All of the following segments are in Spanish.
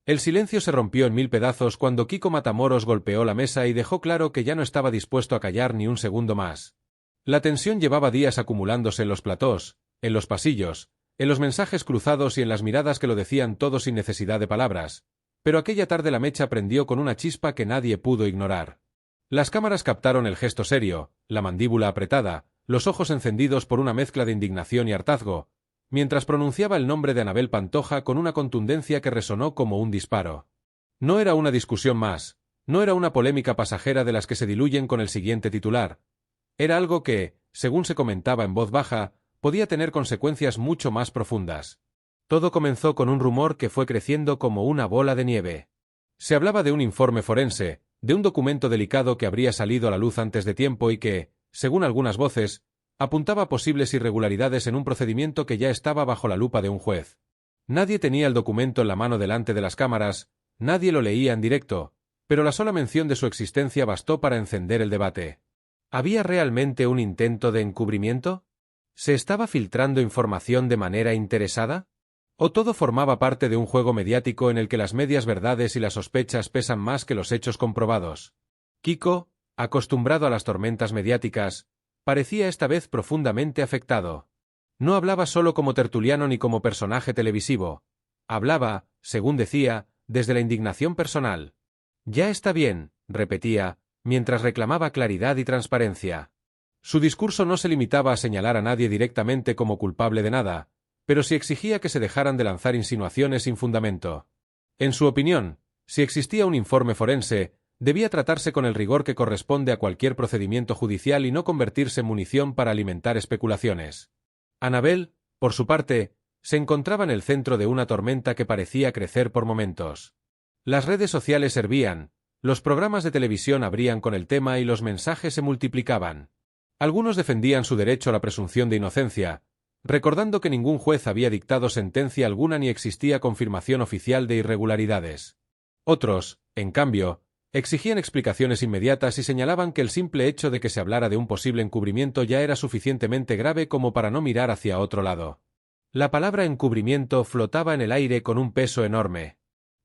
El silencio se rompió en mil pedazos cuando Kiko Matamoros golpeó la mesa y dejó claro que ya no estaba dispuesto a callar ni un segundo más. La tensión llevaba días acumulándose en los platós, en los pasillos, en los mensajes cruzados y en las miradas que lo decían todo sin necesidad de palabras, pero aquella tarde la mecha prendió con una chispa que nadie pudo ignorar. Las cámaras captaron el gesto serio, la mandíbula apretada, los ojos encendidos por una mezcla de indignación y hartazgo, mientras pronunciaba el nombre de Anabel Pantoja con una contundencia que resonó como un disparo. No era una discusión más, no era una polémica pasajera de las que se diluyen con el siguiente titular. Era algo que, según se comentaba en voz baja, podía tener consecuencias mucho más profundas. Todo comenzó con un rumor que fue creciendo como una bola de nieve. Se hablaba de un informe forense, de un documento delicado que habría salido a la luz antes de tiempo y que, según algunas voces, apuntaba a posibles irregularidades en un procedimiento que ya estaba bajo la lupa de un juez. Nadie tenía el documento en la mano delante de las cámaras, nadie lo leía en directo, pero la sola mención de su existencia bastó para encender el debate. ¿Había realmente un intento de encubrimiento? ¿Se estaba filtrando información de manera interesada? ¿O todo formaba parte de un juego mediático en el que las medias verdades y las sospechas pesan más que los hechos comprobados? Kiko, acostumbrado a las tormentas mediáticas, parecía esta vez profundamente afectado. No hablaba solo como tertuliano ni como personaje televisivo. Hablaba, según decía, desde la indignación personal. «Ya está bien», repetía, mientras reclamaba claridad y transparencia. Su discurso no se limitaba a señalar a nadie directamente como culpable de nada, pero sí exigía que se dejaran de lanzar insinuaciones sin fundamento. En su opinión, si existía un informe forense, debía tratarse con el rigor que corresponde a cualquier procedimiento judicial y no convertirse en munición para alimentar especulaciones. Anabel, por su parte, se encontraba en el centro de una tormenta que parecía crecer por momentos. Las redes sociales hervían, los programas de televisión abrían con el tema y los mensajes se multiplicaban. Algunos defendían su derecho a la presunción de inocencia, recordando que ningún juez había dictado sentencia alguna ni existía confirmación oficial de irregularidades. Otros, en cambio, exigían explicaciones inmediatas y señalaban que el simple hecho de que se hablara de un posible encubrimiento ya era suficientemente grave como para no mirar hacia otro lado. La palabra encubrimiento flotaba en el aire con un peso enorme.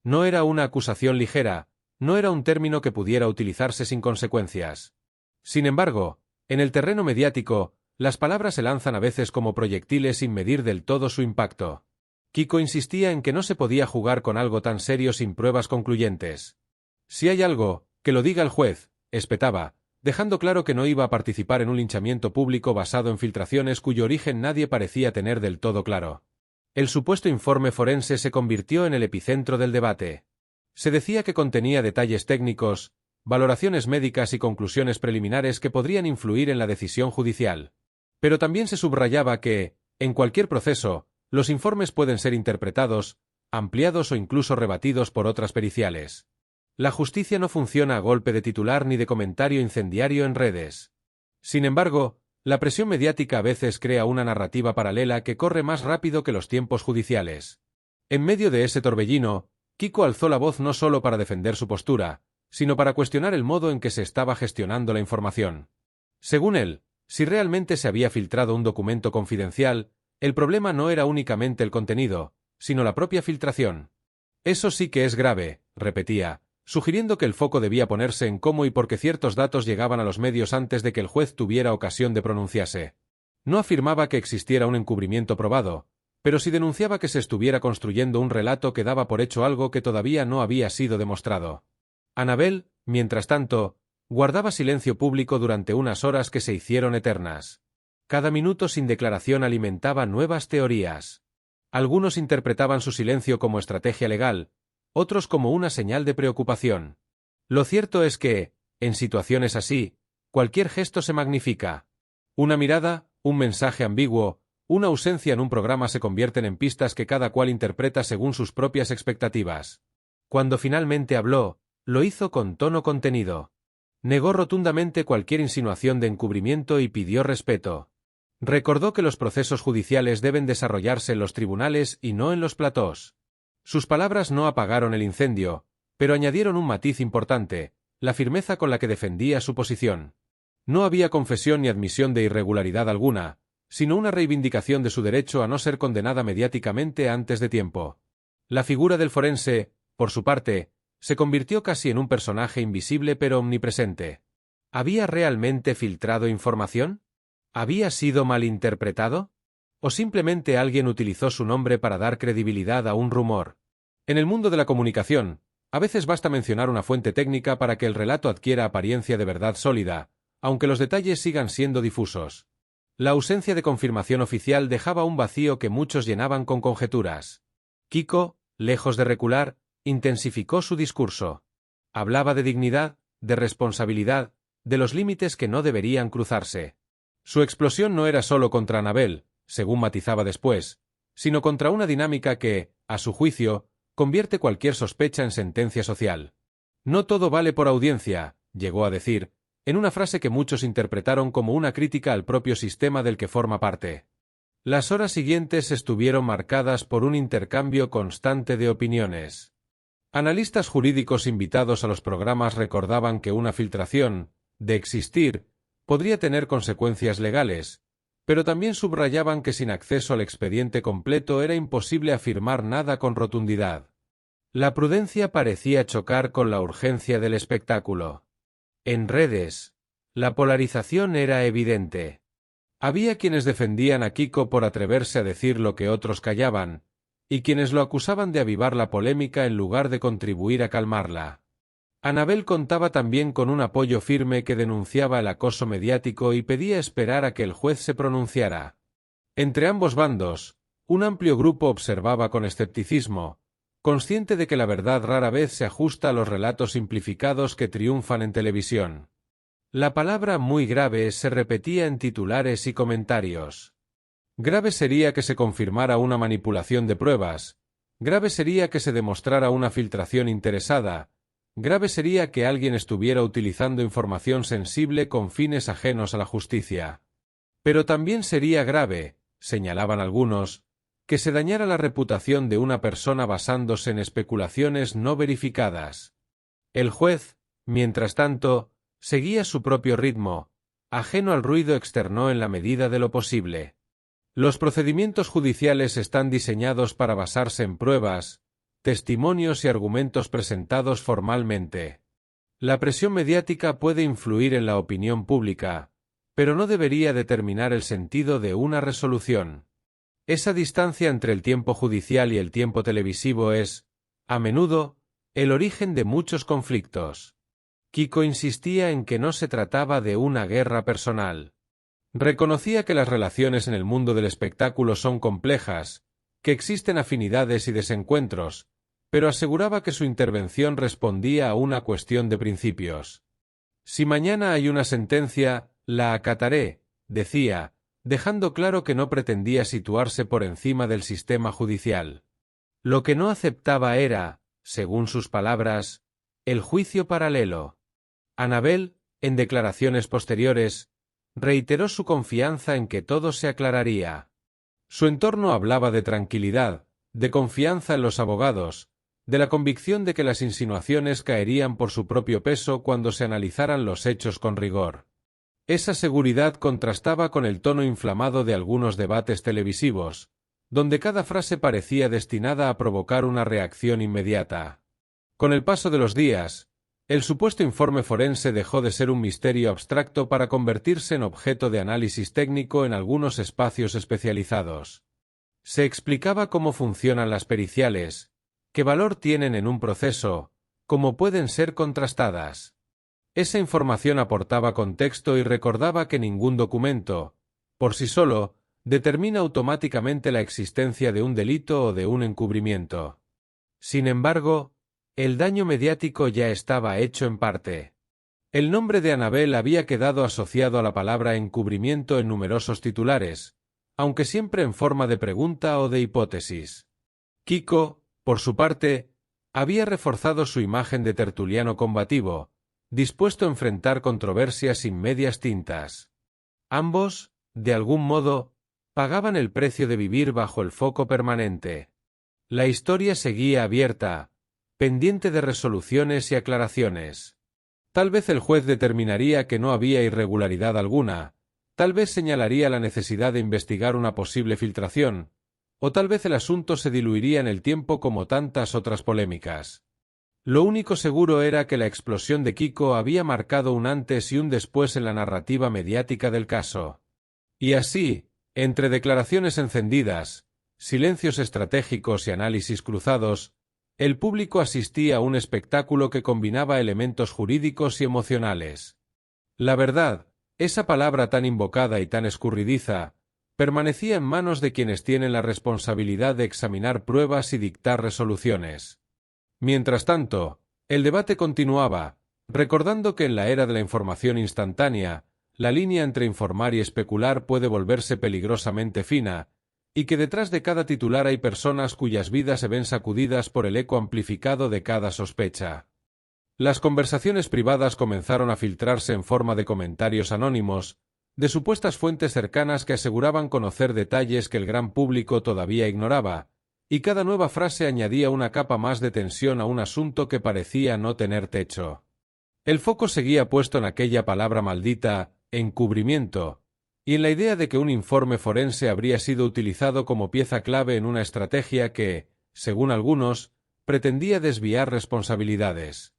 No era una acusación ligera, no era un término que pudiera utilizarse sin consecuencias. Sin embargo, en el terreno mediático, las palabras se lanzan a veces como proyectiles sin medir del todo su impacto. Kiko insistía en que no se podía jugar con algo tan serio sin pruebas concluyentes. «Si hay algo, que lo diga el juez», espetaba, dejando claro que no iba a participar en un linchamiento público basado en filtraciones cuyo origen nadie parecía tener del todo claro. El supuesto informe forense se convirtió en el epicentro del debate. Se decía que contenía detalles técnicos, valoraciones médicas y conclusiones preliminares que podrían influir en la decisión judicial. Pero también se subrayaba que, en cualquier proceso, los informes pueden ser interpretados, ampliados o incluso rebatidos por otras periciales. La justicia no funciona a golpe de titular ni de comentario incendiario en redes. Sin embargo, la presión mediática a veces crea una narrativa paralela que corre más rápido que los tiempos judiciales. En medio de ese torbellino, Kiko alzó la voz no solo para defender su postura, sino para cuestionar el modo en que se estaba gestionando la información. Según él, si realmente se había filtrado un documento confidencial, el problema no era únicamente el contenido, sino la propia filtración. «Eso sí que es grave», repetía, sugiriendo que el foco debía ponerse en cómo y por qué ciertos datos llegaban a los medios antes de que el juez tuviera ocasión de pronunciarse. No afirmaba que existiera un encubrimiento probado, pero sí denunciaba que se estuviera construyendo un relato que daba por hecho algo que todavía no había sido demostrado. Anabel, mientras tanto, guardaba silencio público durante unas horas que se hicieron eternas. Cada minuto sin declaración alimentaba nuevas teorías. Algunos interpretaban su silencio como estrategia legal, otros como una señal de preocupación. Lo cierto es que, en situaciones así, cualquier gesto se magnifica. Una mirada, un mensaje ambiguo, una ausencia en un programa se convierten en pistas que cada cual interpreta según sus propias expectativas. Cuando finalmente habló, lo hizo con tono contenido. Negó rotundamente cualquier insinuación de encubrimiento y pidió respeto. Recordó que los procesos judiciales deben desarrollarse en los tribunales y no en los platós. Sus palabras no apagaron el incendio, pero añadieron un matiz importante, la firmeza con la que defendía su posición. No había confesión ni admisión de irregularidad alguna, sino una reivindicación de su derecho a no ser condenada mediáticamente antes de tiempo. La figura del forense, por su parte, se convirtió casi en un personaje invisible pero omnipresente. ¿Había realmente filtrado información? ¿Había sido malinterpretado? ¿O simplemente alguien utilizó su nombre para dar credibilidad a un rumor? En el mundo de la comunicación, a veces basta mencionar una fuente técnica para que el relato adquiera apariencia de verdad sólida, aunque los detalles sigan siendo difusos. La ausencia de confirmación oficial dejaba un vacío que muchos llenaban con conjeturas. Kiko, lejos de recular, intensificó su discurso. Hablaba de dignidad, de responsabilidad, de los límites que no deberían cruzarse. Su explosión no era solo contra Anabel, según matizaba después, sino contra una dinámica que, a su juicio, convierte cualquier sospecha en sentencia social. No todo vale por audiencia, llegó a decir, en una frase que muchos interpretaron como una crítica al propio sistema del que forma parte. Las horas siguientes estuvieron marcadas por un intercambio constante de opiniones. Analistas jurídicos invitados a los programas recordaban que una filtración, de existir, podría tener consecuencias legales, pero también subrayaban que sin acceso al expediente completo era imposible afirmar nada con rotundidad. La prudencia parecía chocar con la urgencia del espectáculo. En redes, la polarización era evidente. Había quienes defendían a Kiko por atreverse a decir lo que otros callaban, y quienes lo acusaban de avivar la polémica en lugar de contribuir a calmarla. Anabel contaba también con un apoyo firme que denunciaba el acoso mediático y pedía esperar a que el juez se pronunciara. Entre ambos bandos, un amplio grupo observaba con escepticismo, consciente de que la verdad rara vez se ajusta a los relatos simplificados que triunfan en televisión. La palabra muy grave se repetía en titulares y comentarios. Grave sería que se confirmara una manipulación de pruebas, grave sería que se demostrara una filtración interesada, grave sería que alguien estuviera utilizando información sensible con fines ajenos a la justicia. Pero también sería grave, señalaban algunos, que se dañara la reputación de una persona basándose en especulaciones no verificadas. El juez, mientras tanto, seguía su propio ritmo, ajeno al ruido externo en la medida de lo posible. Los procedimientos judiciales están diseñados para basarse en pruebas, testimonios y argumentos presentados formalmente. La presión mediática puede influir en la opinión pública, pero no debería determinar el sentido de una resolución. Esa distancia entre el tiempo judicial y el tiempo televisivo es, a menudo, el origen de muchos conflictos. Kiko insistía en que no se trataba de una guerra personal. Reconocía que las relaciones en el mundo del espectáculo son complejas, que existen afinidades y desencuentros, pero aseguraba que su intervención respondía a una cuestión de principios. Si mañana hay una sentencia, la acataré, decía, dejando claro que no pretendía situarse por encima del sistema judicial. Lo que no aceptaba era, según sus palabras, el juicio paralelo. Anabel, en declaraciones posteriores, reiteró su confianza en que todo se aclararía. Su entorno hablaba de tranquilidad, de confianza en los abogados, de la convicción de que las insinuaciones caerían por su propio peso cuando se analizaran los hechos con rigor. Esa seguridad contrastaba con el tono inflamado de algunos debates televisivos, donde cada frase parecía destinada a provocar una reacción inmediata. Con el paso de los días, el supuesto informe forense dejó de ser un misterio abstracto para convertirse en objeto de análisis técnico en algunos espacios especializados. Se explicaba cómo funcionan las periciales, qué valor tienen en un proceso, cómo pueden ser contrastadas. Esa información aportaba contexto y recordaba que ningún documento, por sí solo, determina automáticamente la existencia de un delito o de un encubrimiento. Sin embargo, el daño mediático ya estaba hecho en parte. El nombre de Anabel había quedado asociado a la palabra encubrimiento en numerosos titulares, aunque siempre en forma de pregunta o de hipótesis. Kiko, por su parte, había reforzado su imagen de tertuliano combativo, dispuesto a enfrentar controversias sin medias tintas. Ambos, de algún modo, pagaban el precio de vivir bajo el foco permanente. La historia seguía abierta, pendiente de resoluciones y aclaraciones. Tal vez el juez determinaría que no había irregularidad alguna, tal vez señalaría la necesidad de investigar una posible filtración, o tal vez el asunto se diluiría en el tiempo como tantas otras polémicas. Lo único seguro era que la explosión de Kiko había marcado un antes y un después en la narrativa mediática del caso. Y así, entre declaraciones encendidas, silencios estratégicos y análisis cruzados, el público asistía a un espectáculo que combinaba elementos jurídicos y emocionales. La verdad, esa palabra tan invocada y tan escurridiza, permanecía en manos de quienes tienen la responsabilidad de examinar pruebas y dictar resoluciones. Mientras tanto, el debate continuaba, recordando que en la era de la información instantánea, la línea entre informar y especular puede volverse peligrosamente fina, y que detrás de cada titular hay personas cuyas vidas se ven sacudidas por el eco amplificado de cada sospecha. Las conversaciones privadas comenzaron a filtrarse en forma de comentarios anónimos, de supuestas fuentes cercanas que aseguraban conocer detalles que el gran público todavía ignoraba, y cada nueva frase añadía una capa más de tensión a un asunto que parecía no tener techo. El foco seguía puesto en aquella palabra maldita, encubrimiento, y en la idea de que un informe forense habría sido utilizado como pieza clave en una estrategia que, según algunos, pretendía desviar responsabilidades.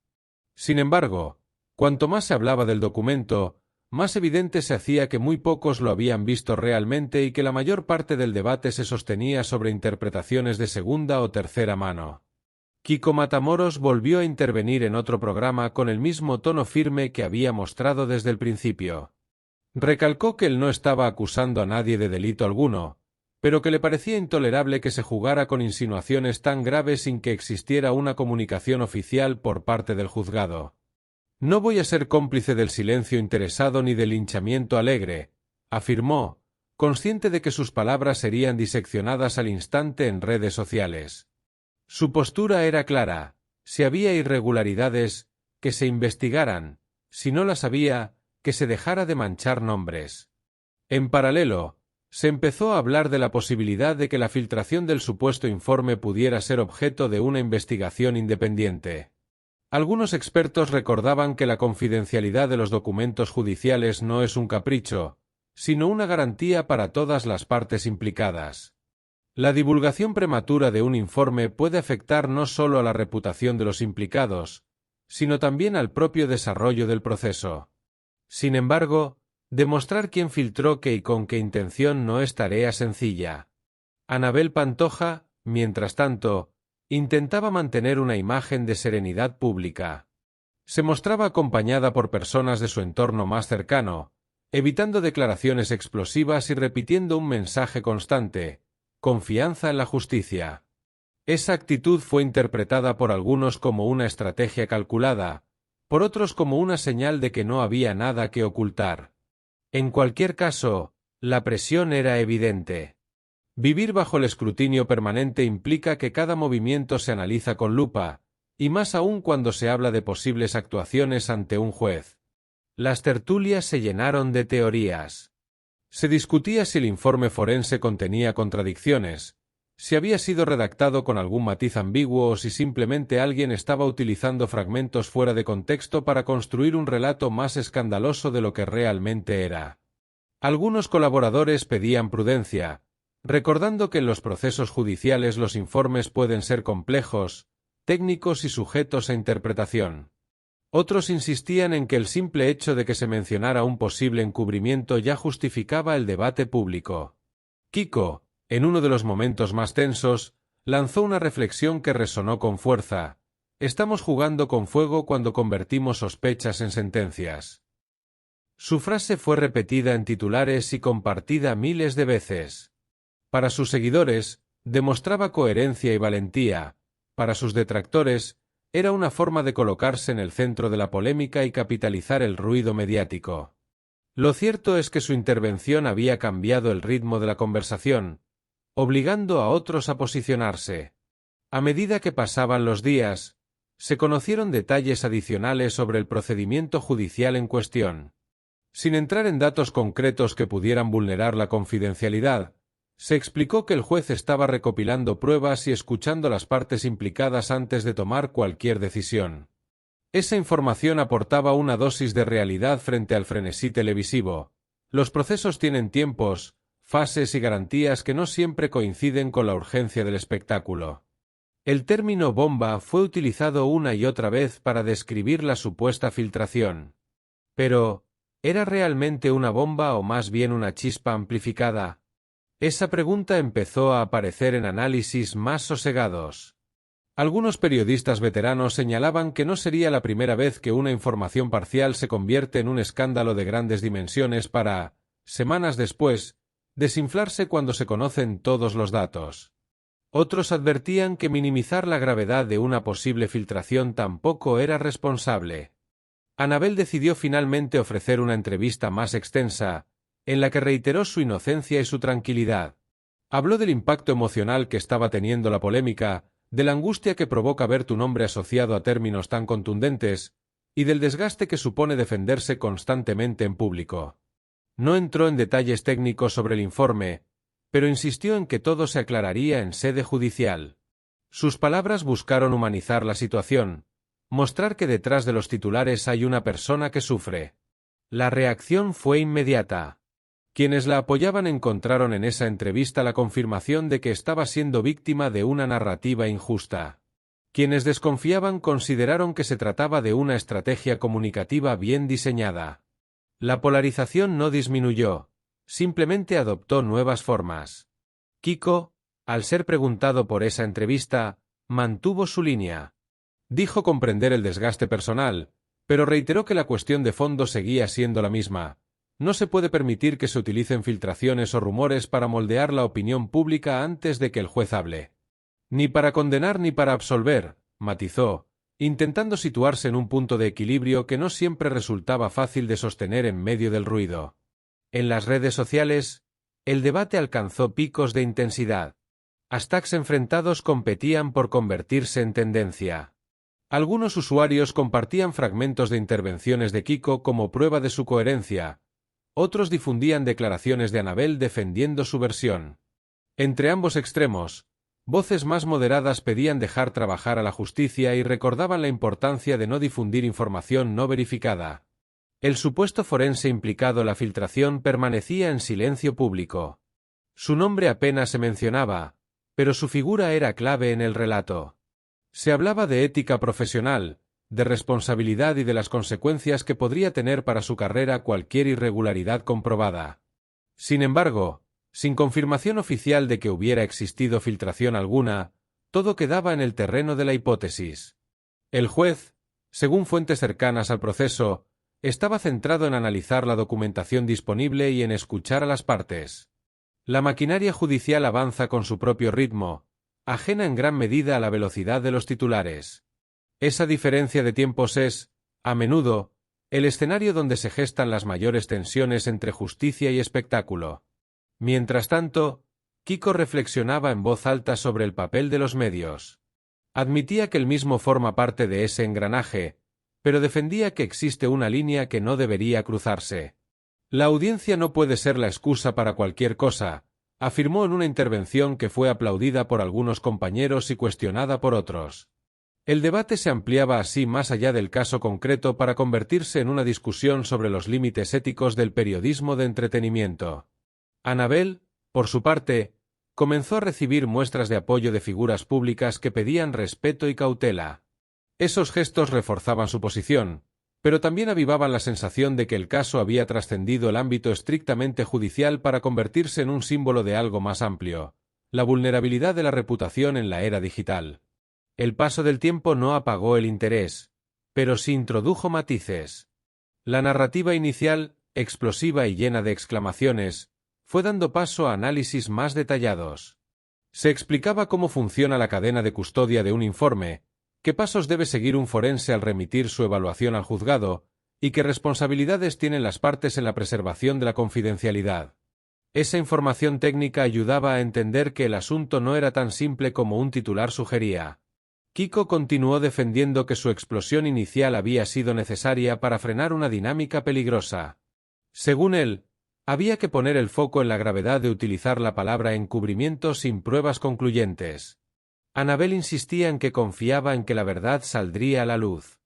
Sin embargo, cuanto más se hablaba del documento, más evidente se hacía que muy pocos lo habían visto realmente y que la mayor parte del debate se sostenía sobre interpretaciones de segunda o tercera mano. Kiko Matamoros volvió a intervenir en otro programa con el mismo tono firme que había mostrado desde el principio. Recalcó que él no estaba acusando a nadie de delito alguno, pero que le parecía intolerable que se jugara con insinuaciones tan graves sin que existiera una comunicación oficial por parte del juzgado. «No voy a ser cómplice del silencio interesado ni del linchamiento alegre», afirmó, consciente de que sus palabras serían diseccionadas al instante en redes sociales. Su postura era clara: si había irregularidades, que se investigaran; si no las había, que se dejara de manchar nombres. En paralelo, se empezó a hablar de la posibilidad de que la filtración del supuesto informe pudiera ser objeto de una investigación independiente. Algunos expertos recordaban que la confidencialidad de los documentos judiciales no es un capricho, sino una garantía para todas las partes implicadas. La divulgación prematura de un informe puede afectar no solo a la reputación de los implicados, sino también al propio desarrollo del proceso. Sin embargo, demostrar quién filtró qué y con qué intención no es tarea sencilla. Anabel Pantoja, mientras tanto, intentaba mantener una imagen de serenidad pública. Se mostraba acompañada por personas de su entorno más cercano, evitando declaraciones explosivas y repitiendo un mensaje constante: confianza en la justicia. Esa actitud fue interpretada por algunos como una estrategia calculada, por otros como una señal de que no había nada que ocultar. En cualquier caso, la presión era evidente. Vivir bajo el escrutinio permanente implica que cada movimiento se analiza con lupa, y más aún cuando se habla de posibles actuaciones ante un juez. Las tertulias se llenaron de teorías. Se discutía si el informe forense contenía contradicciones, si había sido redactado con algún matiz ambiguo o si simplemente alguien estaba utilizando fragmentos fuera de contexto para construir un relato más escandaloso de lo que realmente era. Algunos colaboradores pedían prudencia, recordando que en los procesos judiciales los informes pueden ser complejos, técnicos y sujetos a interpretación. Otros insistían en que el simple hecho de que se mencionara un posible encubrimiento ya justificaba el debate público. Kiko, en uno de los momentos más tensos, lanzó una reflexión que resonó con fuerza: «Estamos jugando con fuego cuando convertimos sospechas en sentencias». Su frase fue repetida en titulares y compartida miles de veces. Para sus seguidores, demostraba coherencia y valentía; para sus detractores, era una forma de colocarse en el centro de la polémica y capitalizar el ruido mediático. Lo cierto es que su intervención había cambiado el ritmo de la conversación, obligando a otros a posicionarse. A medida que pasaban los días, se conocieron detalles adicionales sobre el procedimiento judicial en cuestión. Sin entrar en datos concretos que pudieran vulnerar la confidencialidad, se explicó que el juez estaba recopilando pruebas y escuchando las partes implicadas antes de tomar cualquier decisión. Esa información aportaba una dosis de realidad frente al frenesí televisivo. Los procesos tienen tiempos, fases y garantías que no siempre coinciden con la urgencia del espectáculo. El término bomba fue utilizado una y otra vez para describir la supuesta filtración. Pero, ¿era realmente una bomba o más bien una chispa amplificada? Esa pregunta empezó a aparecer en análisis más sosegados. Algunos periodistas veteranos señalaban que no sería la primera vez que una información parcial se convierte en un escándalo de grandes dimensiones para, semanas después, desinflarse cuando se conocen todos los datos. Otros advertían que minimizar la gravedad de una posible filtración tampoco era responsable. Annabel decidió finalmente ofrecer una entrevista más extensa, en la que reiteró su inocencia y su tranquilidad. Habló del impacto emocional que estaba teniendo la polémica, de la angustia que provoca ver tu nombre asociado a términos tan contundentes, y del desgaste que supone defenderse constantemente en público. No entró en detalles técnicos sobre el informe, pero insistió en que todo se aclararía en sede judicial. Sus palabras buscaron humanizar la situación, mostrar que detrás de los titulares hay una persona que sufre. La reacción fue inmediata. Quienes la apoyaban encontraron en esa entrevista la confirmación de que estaba siendo víctima de una narrativa injusta. Quienes desconfiaban consideraron que se trataba de una estrategia comunicativa bien diseñada. La polarización no disminuyó, simplemente adoptó nuevas formas. Kiko, al ser preguntado por esa entrevista, mantuvo su línea. Dijo comprender el desgaste personal, pero reiteró que la cuestión de fondo seguía siendo la misma. No se puede permitir que se utilicen filtraciones o rumores para moldear la opinión pública antes de que el juez hable. Ni para condenar ni para absolver, matizó, intentando situarse en un punto de equilibrio que no siempre resultaba fácil de sostener en medio del ruido. En las redes sociales, el debate alcanzó picos de intensidad. Hashtags enfrentados competían por convertirse en tendencia. Algunos usuarios compartían fragmentos de intervenciones de Kiko como prueba de su coherencia. Otros difundían declaraciones de Annabel defendiendo su versión. Entre ambos extremos, voces más moderadas pedían dejar trabajar a la justicia y recordaban la importancia de no difundir información no verificada. El supuesto forense implicado en la filtración permanecía en silencio público. Su nombre apenas se mencionaba, pero su figura era clave en el relato. Se hablaba de ética profesional, de responsabilidad y de las consecuencias que podría tener para su carrera cualquier irregularidad comprobada. Sin embargo, sin confirmación oficial de que hubiera existido filtración alguna, todo quedaba en el terreno de la hipótesis. El juez, según fuentes cercanas al proceso, estaba centrado en analizar la documentación disponible y en escuchar a las partes. La maquinaria judicial avanza con su propio ritmo, ajena en gran medida a la velocidad de los titulares. Esa diferencia de tiempos es, a menudo, el escenario donde se gestan las mayores tensiones entre justicia y espectáculo. Mientras tanto, Kiko reflexionaba en voz alta sobre el papel de los medios. Admitía que él mismo forma parte de ese engranaje, pero defendía que existe una línea que no debería cruzarse. La audiencia no puede ser la excusa para cualquier cosa, afirmó en una intervención que fue aplaudida por algunos compañeros y cuestionada por otros. El debate se ampliaba así más allá del caso concreto para convertirse en una discusión sobre los límites éticos del periodismo de entretenimiento. Annabel, por su parte, comenzó a recibir muestras de apoyo de figuras públicas que pedían respeto y cautela. Esos gestos reforzaban su posición, pero también avivaban la sensación de que el caso había trascendido el ámbito estrictamente judicial para convertirse en un símbolo de algo más amplio, la vulnerabilidad de la reputación en la era digital. El paso del tiempo no apagó el interés, pero sí introdujo matices. La narrativa inicial, explosiva y llena de exclamaciones, fue dando paso a análisis más detallados. Se explicaba cómo funciona la cadena de custodia de un informe, qué pasos debe seguir un forense al remitir su evaluación al juzgado, y qué responsabilidades tienen las partes en la preservación de la confidencialidad. Esa información técnica ayudaba a entender que el asunto no era tan simple como un titular sugería. Kiko continuó defendiendo que su explosión inicial había sido necesaria para frenar una dinámica peligrosa. Según él, había que poner el foco en la gravedad de utilizar la palabra encubrimiento sin pruebas concluyentes. Annabel insistía en que confiaba en que la verdad saldría a la luz.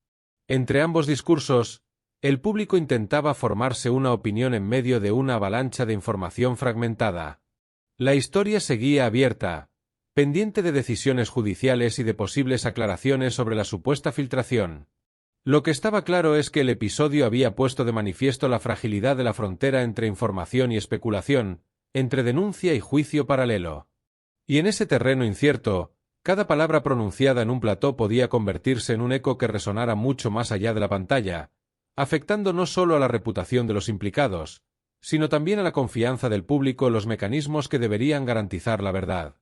Entre ambos discursos, el público intentaba formarse una opinión en medio de una avalancha de información fragmentada. La historia seguía abierta, pendiente de decisiones judiciales y de posibles aclaraciones sobre la supuesta filtración. Lo que estaba claro es que el episodio había puesto de manifiesto la fragilidad de la frontera entre información y especulación, entre denuncia y juicio paralelo. Y en ese terreno incierto, cada palabra pronunciada en un plató podía convertirse en un eco que resonara mucho más allá de la pantalla, afectando no solo a la reputación de los implicados, sino también a la confianza del público en los mecanismos que deberían garantizar la verdad.